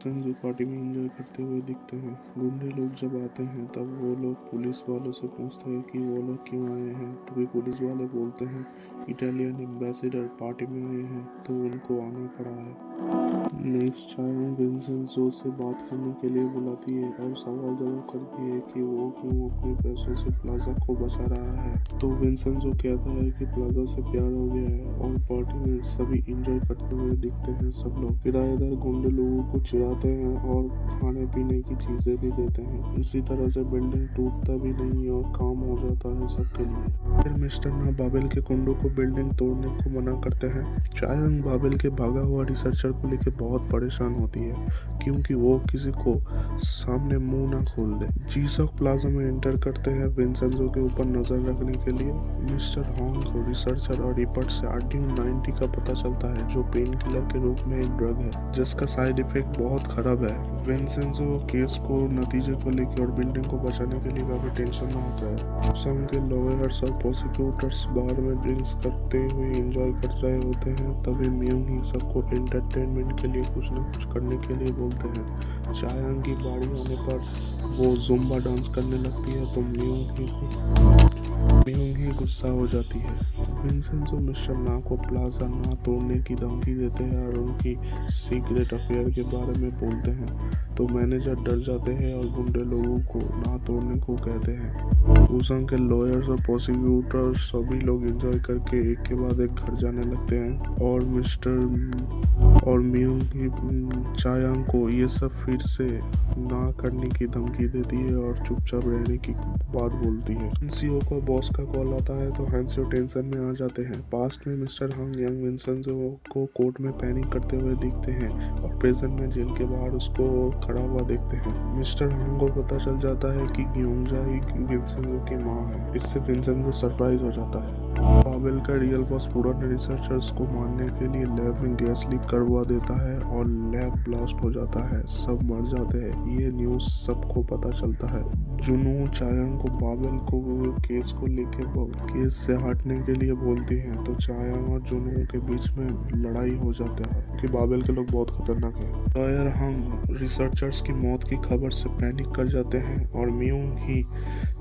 Sanju party में enjoy करते हुए दिखते हैं। गुंडे लोग जब आते हैं तब वो लोग पुलिस वालों से पूछते हैं कि वो लोग क्यों आए हैं। तभी पुलिस वाले बोलते हैं इटालियन एम्बेसडर पार्टी में आए हैं तो उनको आना पड़ा है। मिस चायोंग विंसेंजो से बात करने के लिए बुलाती है और सवाल जवाब करती है कि वो क्यों अपने पैसों से प्लाजा को बचा रहा है। तो विंसेंजो कहता है कि प्लाजा से प्यार हो गया है और पार्टी में सभी एंजॉय करते हुए दिखते हैं। सब लोग किराएदार गुंडे लोगों को चिढ़ाते हैं और खाने पीने की चीजें भी देते हैं। इसी तरह से बिल्डिंग टूटता भी नहीं और काम हो जाता है सबके लिए। फिर मिस्टर ना बाबेल के गुंडों को बिल्डिंग तोड़ने को मना करते हैं। चायोंग बाबेल के भागा हुआ रिसर्चर को लेकर बहुत परेशान होती है क्योंकि वो किसी को सामने मुंह ना खोल दे। जीसॉक प्लाजा में एंटर करते हैं विंसेंजो के ऊपर नजर रखने के लिए। मिस्टर हॉन्ग को रिसर्चर और रिपोर्ट से आर्डियम 90 का पता चलता है जो पेन किलर के रूप में एक ड्रग है जिसका साइड इफेक्ट बहुत खराब है। विंसेंजो केस को नतीजे को लेकर और बिल्डिंग को बचाने के लिए काफी टेंशन में होता है। संघ के लॉयर्स और प्रोसिक्यूटर्स बार में ड्रिंक्स करते हुए एंजॉय कर रहे होते हैं। तभी म्यूंग ही सबको एंटरटेनमेंट के लिए कुछ न कुछ करने के लिए बोलते हैं। चायांग की बारी आने पर वो जुम्बा डांस करने लगती है तो म्यूंग ही गुस्सा हो जाती है। विंसेंजो मिस्टर ना को प्लाजा ना तोड़ने की धमकी देते हैं और उनकी सीक्रेट अफेयर के बारे में बोलते हैं तो मैनेजर डर जाते हैं और गुंडे लोगों को ना तोड़ने को कहते हैं। उसन के लॉयर्स और प्रोसिक्यूटर सभी लोग एंजॉय करके एक के बाद एक घर जाने लगते हैं और म्यूंग ही चायांग को ये सब फिर से ना करने की धमकी देती है और चुपचाप रहने की बात बोलती है। हैंसियो को बॉस का कॉल आता है तो हैंसियो टेंशन में आ जाते हैं। पास्ट में मिस्टर हांग यंग विंसेंजो को कोर्ट में पैनिक करते हुए दिखते हैं और प्रेजेंट में जेल के बाहर उसको खड़ा हुआ देखते हैं। मिस्टर हांग को पता चल जाता है कि ग्योंगजा ही विंसेंजो की माँ है। इससे विंसेंजो सरप्राइज हो जाता है। बाबेल का रियल बॉस पुराने रिसर्चर्स को मारने के लिए लैब में गैस लीक करवा देता है और लैब ब्लास्ट हो जाता है। सब मर जाते हैं। ये न्यूज़ सबको पता चलता है। जुनू चायांग को बाबेल को केस को लेके केस से हटने के लिए बोलती हैं तो चायांग और जुनू के बीच में लड़ाई हो जाता है क्योंकि बाबेल के लोग बहुत खतरनाक हैं। लॉयर हंग रिसर्चर्स की मौत की खबर से पैनिक कर जाते हैं और म्यूंग ही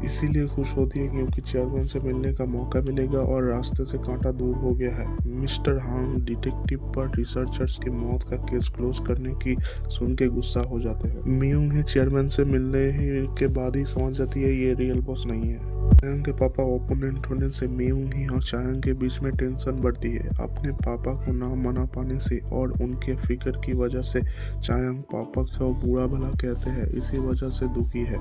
इसीलिए खुश होती है क्योंकि चेयरमैन से मिलने का मौका मिलेगा और रास्ते से कांटा दूर हो गया है। मिस्टर हांग डिटेक्टिव पर रिसर्चर्स की मौत का केस क्लोज करने की सुन के गुस्सा हो जाते हैं। म्यूंग ही चेयरमैन से मिलने के बाद ही समझ जाती है ये रियल बॉस नहीं है। चायांग के पापा ओपोनेंट होने से म्यूंग ही और चायांग के बीच में टेंशन बढ़ती है। अपने पापा को ना मना पाने से और उनके फिक्र की वजह से चायांग पापा को बुरा भला कहते हैं, इसी वजह से दुखी है।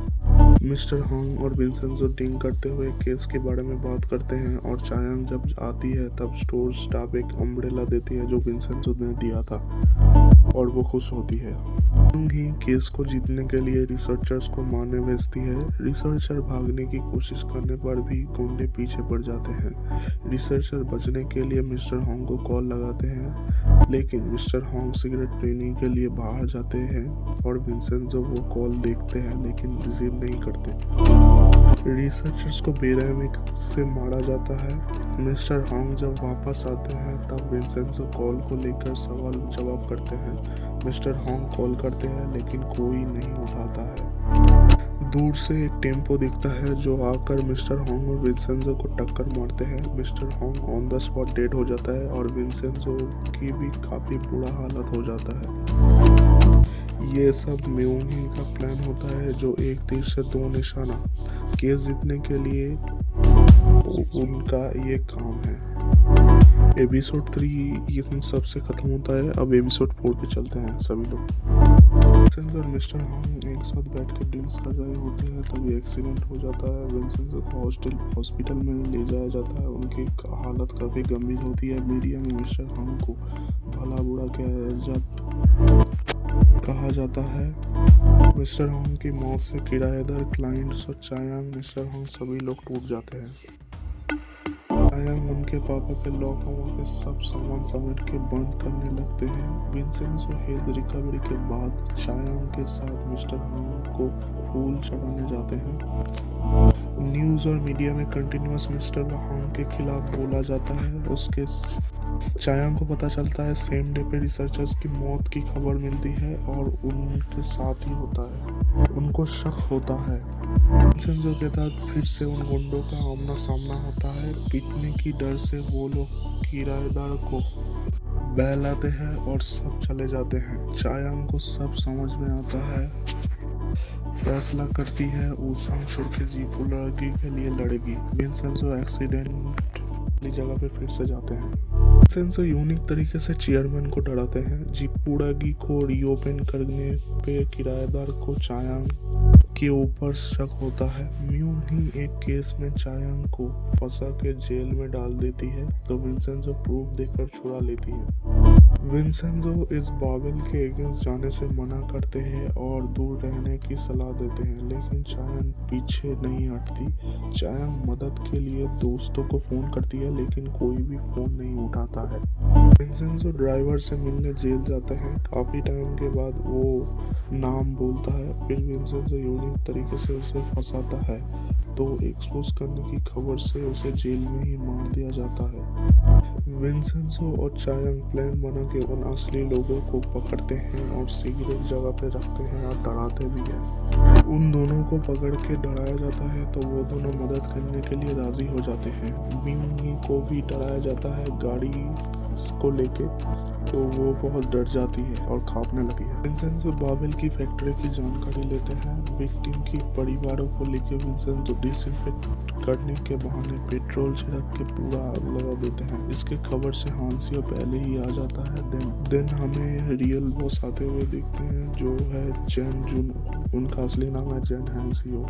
मिस्टर हांग और विंसेंजो ड्रिंक करते हुए केस के बारे में बात करते हैं और चायांग जब आती है तब स्टोर स्टाफ एक अम्ब्रेला देती है जो विंसेंजो ने दिया था और वो खुश होती है। ही केस को जीतने के लिए रिसर्चर्स को मारने भेजती है। रिसर्चर भागने की कोशिश करने पर भी गुंडे पीछे पड़ जाते हैं। रिसर्चर बचने के लिए मिस्टर हॉन्ग को कॉल लगाते हैं लेकिन मिस्टर हॉन्ग सिगरेट ट्रेनिंग के लिए बाहर जाते हैं और विंसेंजो वो कॉल देखते हैं लेकिन रिसीव नहीं करते। रिसर्चर्स को बेरहमी से मारा जाता है। मिस्टर हॉन्ग जब वापस आते हैं तब विंसेंजो कॉल को लेकर सवाल जवाब करते हैं। मिस्टर हॉन्ग कॉल करते हैं लेकिन कोई नहीं उठाता है। दूर से एक टेम्पो दिखता है जो आकर मिस्टर हॉन्ग और विंसेंजो को टक्कर मारते हैं। Mister Hong on the spot dead हो जाता है और विंसेंजो की भी काफी बुरा हालत हो जाता है। ये सब म्यूंग ही का प्लान होता है जो एक तीर से दो निशाना। केस जीतने के लिए उनका ये काम है। एपिसोड 3 इन सब से खत्म होता है। अब एपिसोड 4 पे चलते हैं सभी लोग। विंसेंजो और मिस्टर हॉन्ग एक साथ बैठ कर ड्रिंक्स कर रहे होते हैं तभी एक्सीडेंट हो जाता है। विंसेंजो को हॉस्पिटल में ले जाया जाता है। उनकी हालत काफ़ी गंभीर होती है। मीडिया में मिस्टर हॉन्ग को भला बुरा कहा जाता है। मिस्टर हॉन्ग की मौत से किराएदार क्लाइंट्स और चायांग मिस्टर हॉन्ग सभी लोग टूट जाते हैं। चायांग उनके पापा के लॉक के सब सामान समेट के बंद करने लगते हैं। विंसेंजो हेल्थ रिकवरी के बाद चायांग के साथ मिस्टर हॉन्ग को फूल चढ़ाने जाते हैं। न्यूज़ और मीडिया में कंटिन्यूअस मिस्टर हॉन्ग के खिलाफ बोला जाता है। उसके चायांग को पता चलता है सेम डे पे रिसर्चर्स की मौत की खबर मिलती है और उनके साथ ही होता है। उनको शक होता है। विंसेंजो के साथ फिर से उन गुंडों का आमना सामना होता है। पीटने की डर से वो लोग किराएदार को बहलाते हैं और सब चले जाते हैं। चायांग को सब समझ में आता है। फैसला करती है ऊसांग छोड़ के जीपुरागी के लिए लड़ेगी। विंसेंजो एक्सीडेंट वाली जगह पे फिर से जाते हैं। विंसेंजो यूनिक तरीके से चेयरमैन को डराते हैं। जीपुरागी को रीओपन करने पे किराएदार को चायांग के ऊपर शक होता है। म्यून ही एक केस में चायांग को फंसा के जेल में डाल देती है तो विंसेंजो प्रूफ देकर छुड़ा लेती है। विंसेंजो इस बाबेल के अगेंस्ट जाने से मना करते हैं और दूर रहने की सलाह देते हैं, लेकिन चायांग पीछे नहीं हटती। चायांग मदद के लिए दोस्तों को फोन करती है लेकिन कोई भी फोन नहीं उठाता है। विंसेंजो ड्राइवर से मिलने जेल जाते हैं। काफी टाइम के बाद वो नाम बोलता है। फिर विंसेंजो यूनिक तरीके से उसे फंसाता है तो एक्सपोज करने की खबर से उसे जेल में ही मार दिया जाता है। विंसेंजो और चायांग प्लान बना के उन असली लोगों को पकड़ते हैं और सीक्रेट जगह पे रखते हैं और डराते भी हैं। उन दोनों को पकड़ के डराया जाता है तो वो दोनों मदद करने के लिए राजी हो जाते हैं। मिंगी को भी डराया जाता है गाड़ी को लेके तो वो बहुत डर जाती है और कांपने लगती है। विंसेंजो बाबेल की फैक्ट्री की जानकारी लेते हैं। विक्टिम की परिवारों को लेके विंसेंजो डिसइंफेक्ट करने के बहाने पेट्रोल छिड़क के पूरा आग लगा देते हैं। इसके खबर से हांसियो पहले ही आ जाता है। देन हमें रियल बॉस आते हुए देखते हैं जो है चैन जुन। उनका असली नाम है चैन हांसियो।